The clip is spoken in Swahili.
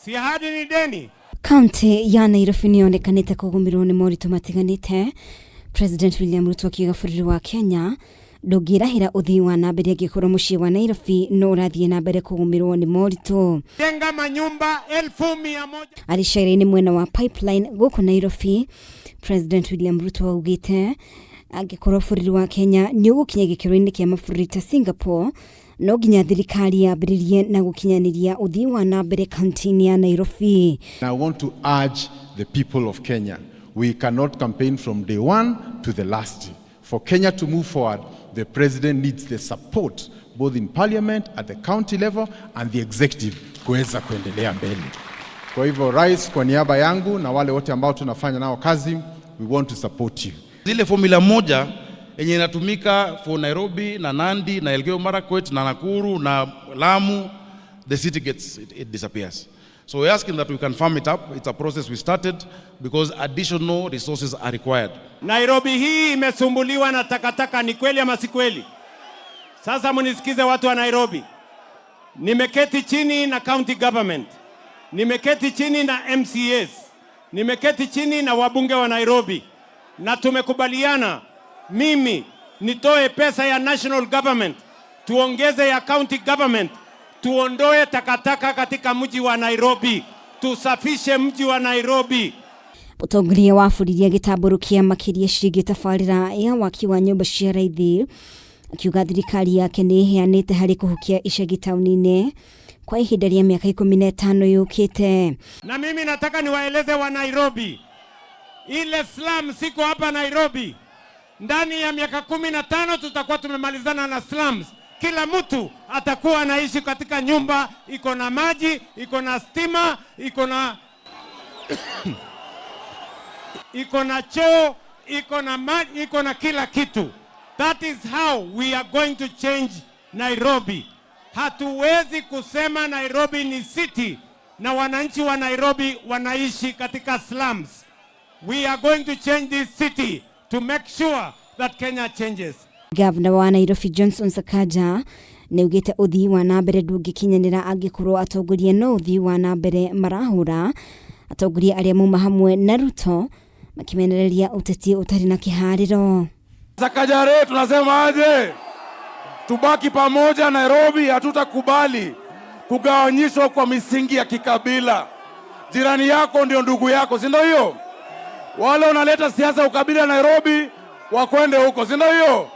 Si ahadi ni deni. Kaunti ya Nairobi nĩyonekanĩte kũgũmĩrwo nĩ moritũ matiganĩte. President William Ruto akiuga bũrũri wa Kenya ndũngĩrahĩra ũthii wa na mbere angĩkorwo mũciĩ wa Nairobi no ũrathiĩ na mbere kũgũmĩrwo nĩ moritũ. Jenga manyumba 1,100. Aricarainĩ mwena wa pipeline gũkũ Nairobi, President William Ruto augĩte angĩkorwo bũrũri wa Kenya nĩũgũkinya gĩkĩro-inĩ kĩa mabũrũri ta Singapore, no nginya thirikari yambĩrĩrie na gũkinyanĩria ũthii wa na mbere kaunti-inĩ ya Nairobi. I want to urge the people of Kenya, we cannot campaign from day one to the last. For Kenya to move forward, the president needs the support both in parliament, at the county level and the executive kuweza kuendelea mbele. Kwa hivyo rais, kwa niaba yangu na wale wote ambao tunafanya nao kazi, we want to support you. Zile formula moja yenye inatumika for Nairobi na Nandi na Elgeyo Marakwet na Nakuru na Lamu, the city gets it disappears. So we're asking that we can farm it up. It's a process we started because additional resources are required. Nairobi hii imesumbuliwa na takataka, ni kweli ama si kweli? Sasa munisikize watu wa Nairobi. Nimeketi chini na county government. Nimeketi chini na MCAs. Nimeketi chini na wabunge wa Nairobi. Na tumekubaliana mimi nitoe pesa ya national government, tuongeze ya county government, tuondoe takataka katika mji wa Nairobi, tusafishe mji wa Nairobi. Mũtongoria wa bũrũri agĩtambũrũkia makĩria ciĩgiĩ tabarĩra ya waki wa nyũmba cia raithi, akiuga thirikari yake nĩ ĩheanĩte harĩ kũhukia icagi taũni-inĩ kwa ihinda rĩa mĩaka 15 yũkĩte. Na mimi nataka niwaeleze wa Nairobi, ile slum siko hapa Nairobi. Ndani ya miaka 15 tutakuwa tumemalizana na slums. Kila mtu atakuwa anaishi katika nyumba iko na maji, iko na stima, iko na choo, iko na maji, iko na kila kitu. That is how we are going to change Nairobi. Hatuwezi kusema Nairobi ni city na wananchi wa Nairobi wanaishi katika slums. We are going to change this city to make sure that Kenya changes. Governor wa Nairobi Johnson Sakaja nĩaugĩte ũthii wa na mbere ndũngĩkinyanĩra angĩkorwo atongoria no ũthii wa na mbere marahũra. Atongoria arĩa mauma hamwe na Ruto makimenereria ũteti ũtarĩ na kĩharĩro. Sakaja, tunasema aje? Tubaki pamoja Nairobi, hatutakubali kugawanyishwa kwa misingi ya kikabila. Jirani yako ndio ndugu yako, si ndio hiyo? Wale unaleta siasa ukabila Nairobi wakwende huko, si ndio hiyo?